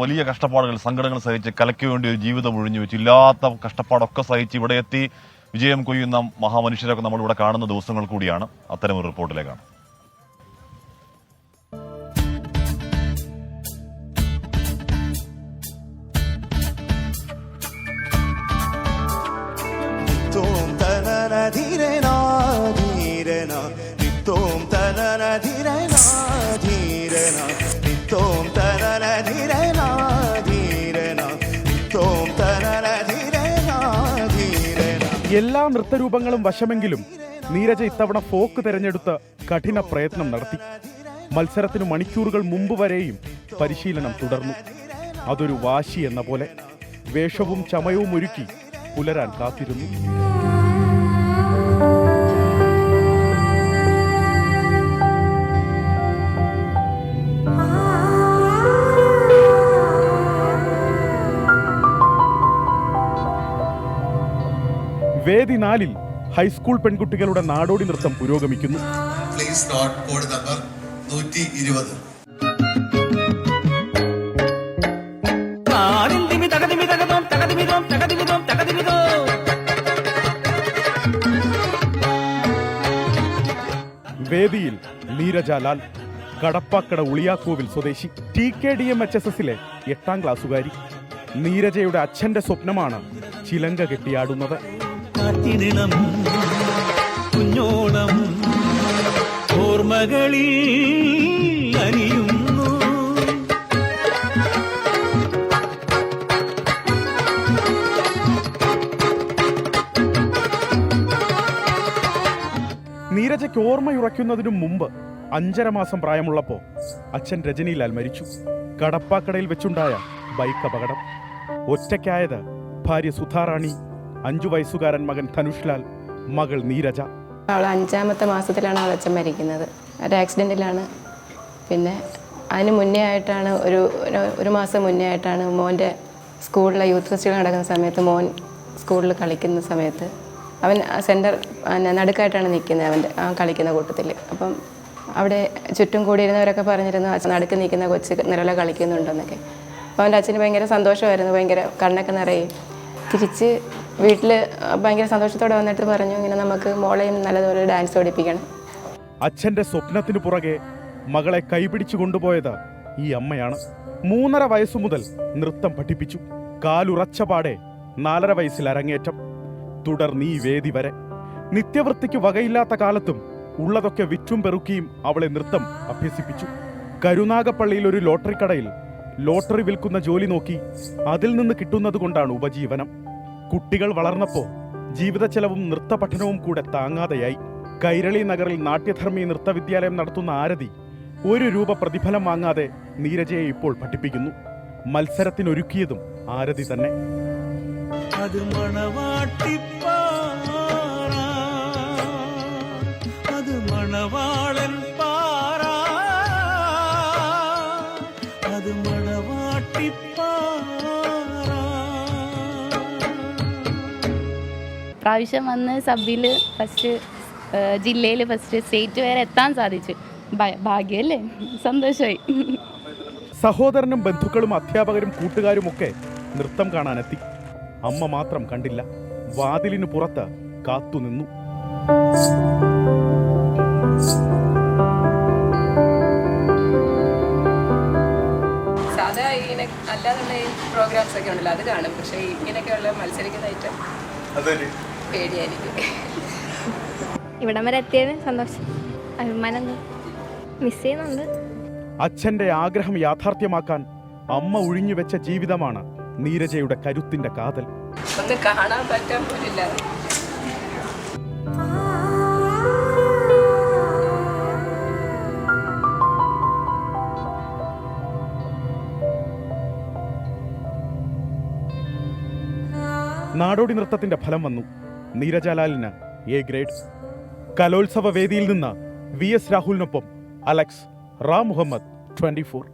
വലിയ കഷ്ടപ്പാടുകൾ, സങ്കടങ്ങൾ സഹിച്ച് കലയ്ക്ക് വേണ്ടി ഒരു ജീവിതം ഒഴിഞ്ഞു വെച്ചു. ഇല്ലാത്ത കഷ്ടപ്പാടൊക്കെ സഹിച്ച് ഇവിടെ എത്തി വിജയം കൊയ്യുന്ന മഹാമനുഷ്യരൊക്കെ നമ്മളിവിടെ കാണുന്ന ദിവസങ്ങൾ കൂടിയാണ്. അത്തരമൊരു റിപ്പോർട്ടിലേക്കാണ്. എല്ലാ നൃത്തരൂപങ്ങളും വശമെങ്കിലും നീരജ ഇത്തവണ ഫോക്ക് തിരഞ്ഞെടുത്ത് കഠിന പ്രയത്നം നടത്തി. മത്സരത്തിന് മണിക്കൂറുകൾ മുമ്പ് വരെയും പരിശീലനം തുടർന്നു. അതൊരു വാശി എന്ന പോലെ വേഷവും ചമയവും ഒരുക്കി പുലരാൻ കാത്തിരുന്നു. വേദി 4-ൽ ഹൈസ്കൂൾ പെൺകുട്ടികളുടെ നാടോടി നൃത്തം പുരോഗമിക്കുന്നു. വേദിയിൽ നീരജ ലാൽ, കടപ്പാക്കട ഉളിയാക്കോവിൽ സ്വദേശി, TKDMHSSലെ 8ാം ക്ലാസ്സുകാരി. നീരജയുടെ അച്ഛന്റെ സ്വപ്നമാണ് ചിലങ്ക കെട്ടിയാടുന്നത്. കുഞ്ഞോളം ഓർമ്മകളിൽ അനിയുന്നു. നീരജയ്ക്ക് ഓർമ്മയുറയ്ക്കുന്നതിനു മുമ്പ് 5.5 മാസം പ്രായമുള്ളപ്പോൾ അച്ഛൻ രജനിലാൽ മരിച്ചു. കടപ്പാക്കടയിൽ വെച്ചുണ്ടായ ബൈക്ക് അപകടം. ഒറ്റയ്ക്കായത് ഭാര്യ സുധാറാണി, 5 വയസ്സുകാരൻ മകൻ ധനുഷ്ലാൽ, മകൾ നീരജ. അവൾ 5ാമത്തെ മാസത്തിലാണ് അവൾ അച്ഛൻ മരിക്കുന്നത്. ഒരു ആക്സിഡൻറ്റിലാണ്. പിന്നെ അതിന് മുന്നേ ആയിട്ടാണ് ഒരു മാസം മുന്നേ ആയിട്ടാണ് മോൻ്റെ സ്കൂളിലെ യൂത്ത് ഫെസ്റ്റിവൽ നടക്കുന്ന സമയത്ത് മോൻ സ്കൂളിൽ കളിക്കുന്ന സമയത്ത് അവൻ സെൻറ്റർ നടുക്കായിട്ടാണ് നിൽക്കുന്നത് കളിക്കുന്ന കൂട്ടത്തിൽ. അപ്പം അവിടെ ചുറ്റും കൂടിയിരുന്നവരൊക്കെ പറഞ്ഞിരുന്നു നടുക്ക് നിൽക്കുന്ന കൊച്ച് നിലവിലെ കളിക്കുന്നുണ്ടെന്നൊക്കെ. അപ്പോൾ അവൻ്റെ അച്ഛന് ഭയങ്കര സന്തോഷമായിരുന്നു, ഭയങ്കര കണ്ണൊക്കെ നിറയും. തിരിച്ച് വീട്ടിൽ ഭയങ്കര സന്തോഷത്തോടെ വന്നിട്ട് പറഞ്ഞു, ഇങ്ങനെ നമുക്ക് മോളെയും നല്ലതുപോലെ ഡാൻസ് പഠിപ്പിക്കണം. അച്ഛൻ്റെ സ്വപ്നത്തിന് പുറകെ മകളെ കൈപിടിച്ചു കൊണ്ടുപോയത് ഈ അമ്മയാണ്. 3.5 വയസ്സു മുതൽ നൃത്തം പഠിപ്പിച്ചു. കാലുറച്ച പാടെ 4.5 വയസ്സിൽ അരങ്ങേറ്റം. തുടർന്ന് ഈ വേദി വരെ. നിത്യവൃത്തിക്ക് വകയില്ലാത്ത കാലത്തും ഉള്ളതൊക്കെ വിറ്റും പെറുക്കിയും അവളെ നൃത്തം അഭ്യസിപ്പിച്ചു. കരുനാഗപ്പള്ളിയിൽ ഒരു ലോട്ടറി കടയിൽ ലോട്ടറി വിൽക്കുന്ന ജോലി നോക്കി അതിൽ നിന്ന് കിട്ടുന്നത് കൊണ്ടാണ് ഉപജീവനം. കുട്ടികൾ വളർന്നപ്പോൾ ജീവിത ചെലവും നൃത്ത പഠനവും കൂടെ താങ്ങാതെയായി. കൈരളി നഗറിൽ നാട്യധർമ്മി നൃത്തവിദ്യാലയം നടത്തുന്ന ആരതി 1 രൂപ പ്രതിഫലം വാങ്ങാതെ നീരജയെ ഇപ്പോൾ പഠിപ്പിക്കുന്നു. മത്സരത്തിനൊരുക്കിയതും ആരതി തന്നെ. അത് മണവാട്ടിപ്പാറ, അത് മണവാളൻ പാറ, അത് മണവാട്ടിപ്പാറ. പ്രാവശ്യം വന്ന് സബിൽ ഫസ്റ്റ്, ജില്ലയിൽ ഫസ്റ്റ്, സ്റ്റേറ്റ് വരെ എത്താൻ സാധിച്ചു. ഭാഗ്യമല്ലേ, സന്തോഷമായി. സഹോദരനും ബന്ധുക്കളും അധ്യാപകരും കൂട്ടുകാരുമൊക്കെ നൃത്തം കാണാനെത്തി. അമ്മ മാത്രം കണ്ടില്ല. വാതിലിന് പുറത്ത് കാത്തുനിന്നു. സാധാ ഇങ്ങനെ അല്ലാതുള്ള പ്രോഗ്രാംസ് ഒക്കെ ഉണ്ടല്ലോ, അത് കാണും. പക്ഷേ ഇങ്ങനെയൊക്കെയുള്ള മത്സരിക്കുന്ന ഐറ്റം പേടിയായിരിക്കും. ഇവിടം വരെ എത്തിയത് സന്തോഷം, അഭിമാനം, മിസ് ചെയ്യുന്നുണ്ട്. അച്ഛന്റെ ആഗ്രഹം യാഥാർത്ഥ്യമാക്കാൻ അമ്മ ഒഴിഞ്ഞു വെച്ച ജീവിതമാണ് നീരജയുടെ കരുത്തിന്റെ കാതൽ. ഒന്ന് കാണാൻ പറ്റാൻ പോലില്ല. നാടോടി നൃത്തത്തിന്റെ ഫലം വന്നു. നീരജാലാലിന് A ഗ്രേഡ്. കലോത്സവ വേദിയിൽ നിന്ന് VS രാഹുലിനൊപ്പം അലക്സ്, റാം മുഹമ്മദ്, 24.